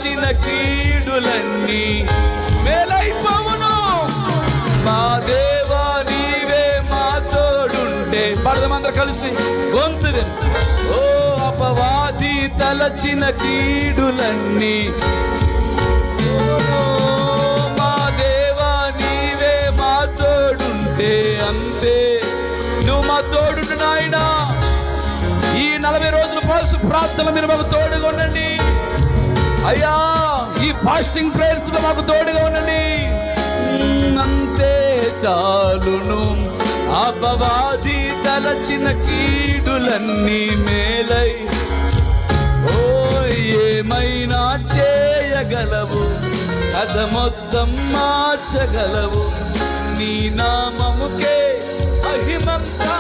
తలచిన కీడులన్నీ మేలైపోవును. మా దేవా నీవే మా తోడుంటే పాడదామందరూ కలిసి గొంతు తెరిచి. ఓ అపవాది తలచిన కీడులన్నీ మా దేవా నీవే మా తోడుంటే అంతే. నువ్వు మా తోడుండు నాయనా. ఈ 40 రోజుల పాటు ప్రార్థన మీరు మాకు తోడుగా ఉండండి అయ్యా. ఈ ఫాస్టింగ్ ప్రేయర్స్ లో మాకు తోడుగా ఉండండి. అంతే చాలును. అపవాది తలచిన కీడులన్నీ మేలై. ఓ ఏమైనా చేయగలవు, కథ మొత్తం మార్చగలవు. నీ నామముకే మహిమంతా